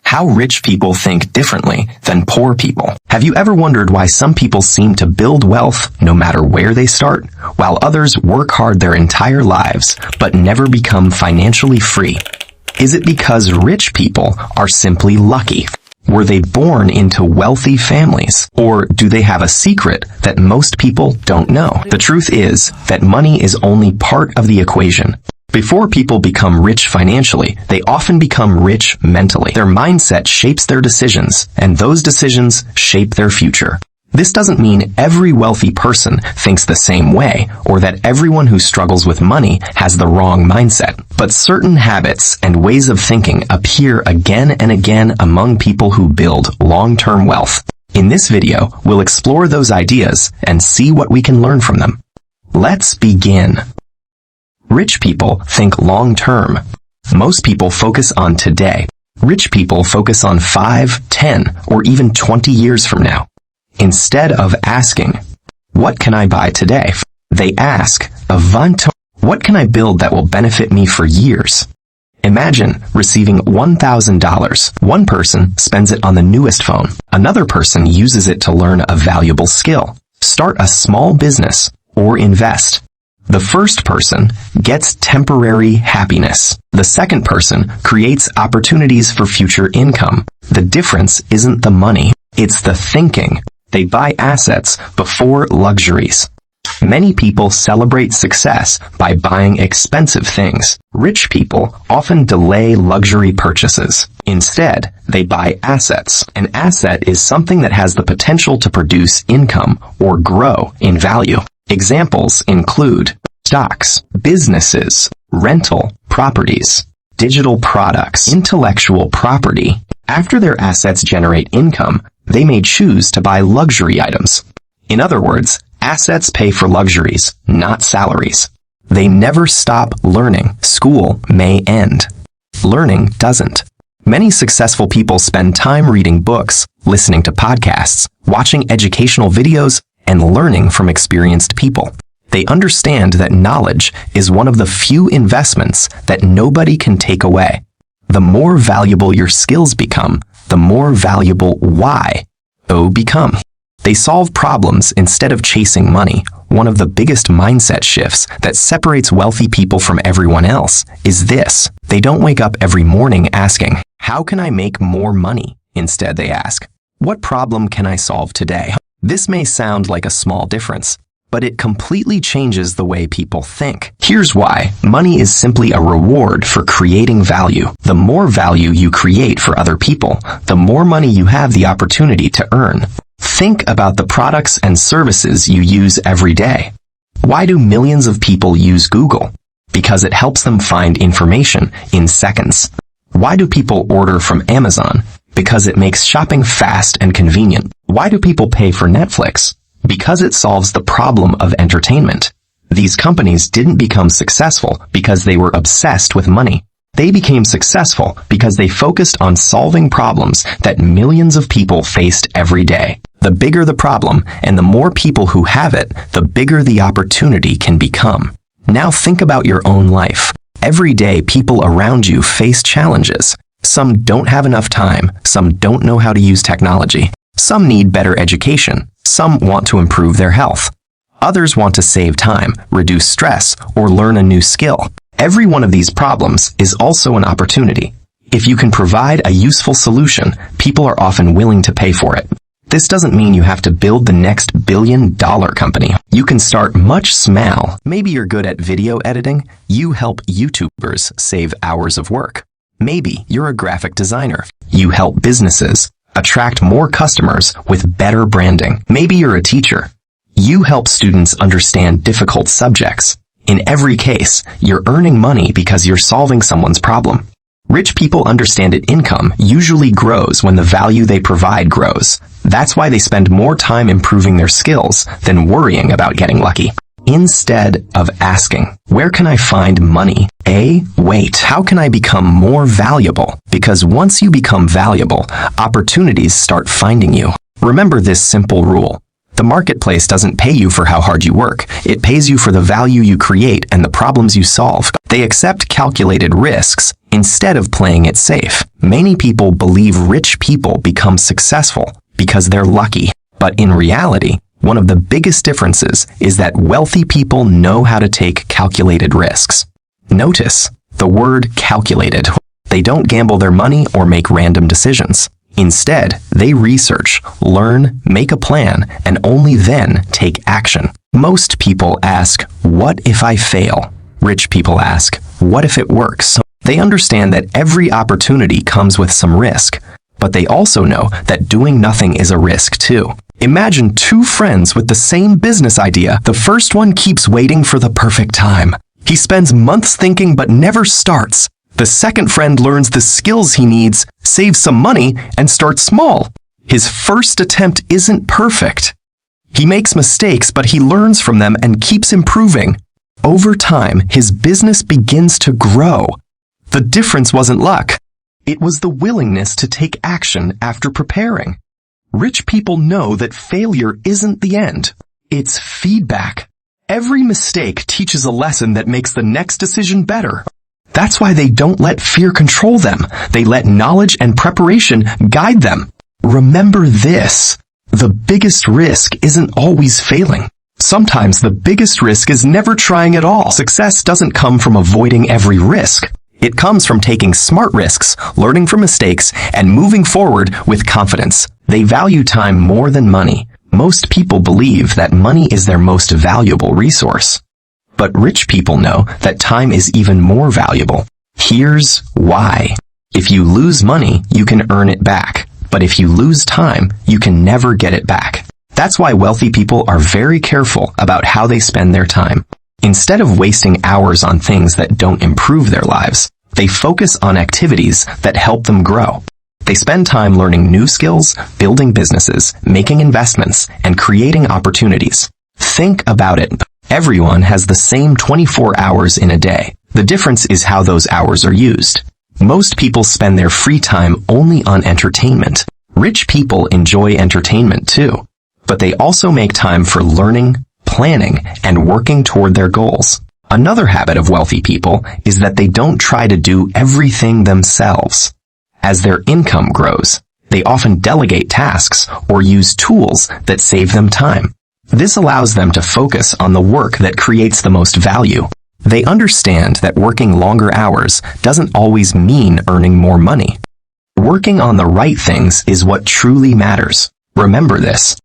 How rich people think differently than poor people. Have you ever wondered why some people seem to build wealth no matter where they start, while others work hard their entire lives but never become financially free? Is it because rich people are simply lucky? Were they born into wealthy families? Or do they have a secret that most people don't know? The truth is that money is only part of the equation. Before people become rich financially, they often become rich mentally. Their mindset shapes their decisions, and those decisions shape their future. This doesn't mean every wealthy person thinks the same way, or that everyone who struggles with money has the wrong mindset. But certain habits and ways of thinking appear again and again among people who build long-term wealth. In this video, we'll explore those ideas and see what we can learn from them. Let's begin. Rich people think long-term. Most people focus on today. Rich people focus on 5, 10, or even 20 years from now. Instead of asking, what can I buy today? They ask, what can I build that will benefit me for years? Imagine receiving $1,000. One person spends it on the newest phone. Another person uses it to learn a valuable skill, start a small business, or invest. The first person gets temporary happiness. The second person creates opportunities for future income. The difference isn't the money, it's the thinking. They buy assets before luxuries. Many people celebrate success by buying expensive things. Rich people often delay luxury purchases. Instead, they buy assets. An asset is something that has the potential to produce income or grow in value. Examples include stocks, businesses, rental properties, digital products, intellectual property. After their assets generate income, they may choose to buy luxury items. In other words, assets pay for luxuries, not salaries. They never stop learning. School may end. Learning doesn't. Many successful people spend time reading books, listening to podcasts, watching educational videos, and learning from experienced people. They understand that knowledge is one of the few investments that nobody can take away. The more valuable your skills become, the more valuable why become. They solve problems instead of chasing money. One of the biggest mindset shifts that separates wealthy people from everyone else is this. They don't wake up every morning asking, how can I make more money? Instead, they ask, what problem can I solve today? This may sound like a small difference, but it completely changes the way people think. Here's why. Money is simply a reward for creating value. The more value you create for other people, the more money you have the opportunity to earn. Think about the products and services you use every day. Why do millions of people use Google? Because it helps them find information in seconds. Why do people order from Amazon? Because it makes shopping fast and convenient. Why do people pay for Netflix? Because it solves the problem of entertainment. These companies didn't become successful because they were obsessed with money. They became successful because they focused on solving problems that millions of people faced every day. The bigger the problem and the more people who have it, the bigger the opportunity can become. Now think about your own life. Every day people around you face challenges. Some don't have enough time. Some don't know how to use technology. Some need better education. Some want to improve their health. Others want to save time, reduce stress, or learn a new skill. Every one of these problems is also an opportunity. If you can provide a useful solution, people are often willing to pay for it. This doesn't mean you have to build the next billion-dollar company. You can start much small. Maybe you're good at video editing. You help YouTubers save hours of work. Maybe you're a graphic designer. You help businesses attract more customers with better branding. Maybe you're a teacher. You help students understand difficult subjects. In every case, you're earning money because you're solving someone's problem. Rich people understand that income usually grows when the value they provide grows. That's why they spend more time improving their skills than worrying about getting lucky. Instead of asking, where can I find money? Wait, how can I become more valuable? Because once you become valuable, opportunities start finding you. Remember this simple rule. The marketplace doesn't pay you for how hard you work. It pays you for the value you create and the problems you solve. They accept calculated risks instead of playing it safe. Many people believe rich people become successful because they're lucky. But in reality, one of the biggest differences is that wealthy people know how to take calculated risks. Notice the word calculated. They don't gamble their money or make random decisions. Instead, they research, learn, make a plan, and only then take action. Most people ask, "What if I fail?" Rich people ask, "What if it works?" They understand that every opportunity comes with some risk, but they also know that doing nothing is a risk too. Imagine two friends with the same business idea. The first one keeps waiting for the perfect time. He spends months thinking but never starts. The second friend learns the skills he needs, saves some money, and starts small. His first attempt isn't perfect. He makes mistakes, but he learns from them and keeps improving. Over time, his business begins to grow. The difference wasn't luck. It was the willingness to take action after preparing. Rich people know that failure isn't the end. It's feedback. Every mistake teaches a lesson that makes the next decision better. That's why they don't let fear control them. They let knowledge and preparation guide them. Remember this: the biggest risk isn't always failing. Sometimes the biggest risk is never trying at all. Success doesn't come from avoiding every risk. It comes from taking smart risks, learning from mistakes, and moving forward with confidence. They value time more than money. Most people believe that money is their most valuable resource. But rich people know that time is even more valuable. Here's why. If you lose money, you can earn it back. But if you lose time, you can never get it back. That's why wealthy people are very careful about how they spend their time. Instead of wasting hours on things that don't improve their lives, they focus on activities that help them grow. They spend time learning new skills, building businesses, making investments, and creating opportunities. Think about it. Everyone has the same 24 hours in a day. The difference is how those hours are used. Most people spend their free time only on entertainment. Rich people enjoy entertainment too, but they also make time for learning, planning, and working toward their goals. Another habit of wealthy people is that they don't try to do everything themselves. As their income grows, they often delegate tasks or use tools that save them time. This allows them to focus on the work that creates the most value. They understand that working longer hours doesn't always mean earning more money. Working on the right things is what truly matters. Remember this.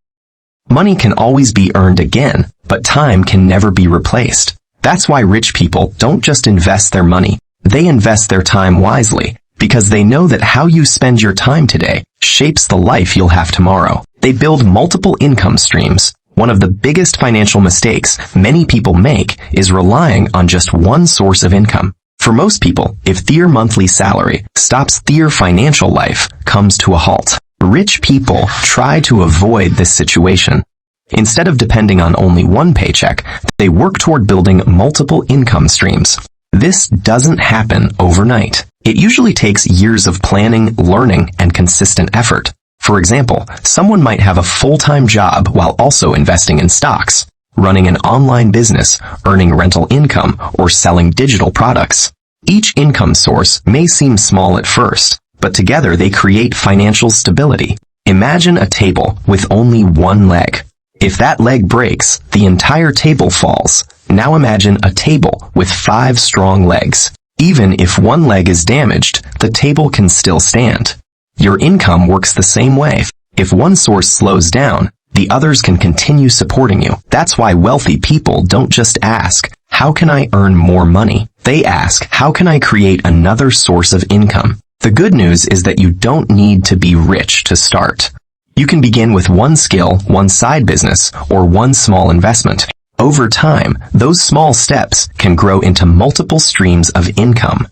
Money can always be earned again, but time can never be replaced. That's why rich people don't just invest their money. They invest their time wisely, because they know that how you spend your time today shapes the life you'll have tomorrow. They build multiple income streams. One of the biggest financial mistakes many people make is relying on just one source of income. For most people, if their monthly salary stops, their financial life comes to a halt. Rich people try to avoid this situation. Instead of depending on only one paycheck, they work toward building multiple income streams. This doesn't happen overnight. It usually takes years of planning, learning, and consistent effort. For example, someone might have a full-time job while also investing in stocks, running an online business, earning rental income, or selling digital products. Each income source may seem small at first, but together they create financial stability. Imagine a table with only one leg. If that leg breaks, the entire table falls. Now imagine a table with 5 strong legs. Even if one leg is damaged, the table can still stand. Your income works the same way. If one source slows down, the others can continue supporting you. That's why wealthy people don't just ask, "How can I earn more money?" They ask, "How can I create another source of income?" The good news is that you don't need to be rich to start. You can begin with one skill, one side business, or one small investment. Over time, those small steps can grow into multiple streams of income.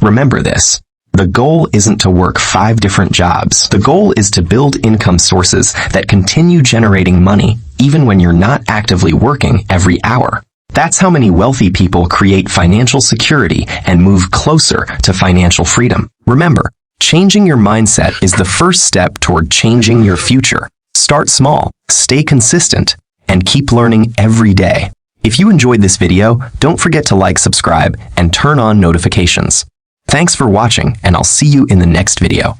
Remember this. The goal isn't to work 5 different jobs. The goal is to build income sources that continue generating money even when you're not actively working every hour. That's how many wealthy people create financial security and move closer to financial freedom. Remember, changing your mindset is the first step toward changing your future. Start small, stay consistent, and keep learning every day. If you enjoyed this video, don't forget to like, subscribe, and turn on notifications. Thanks for watching, and I'll see you in the next video.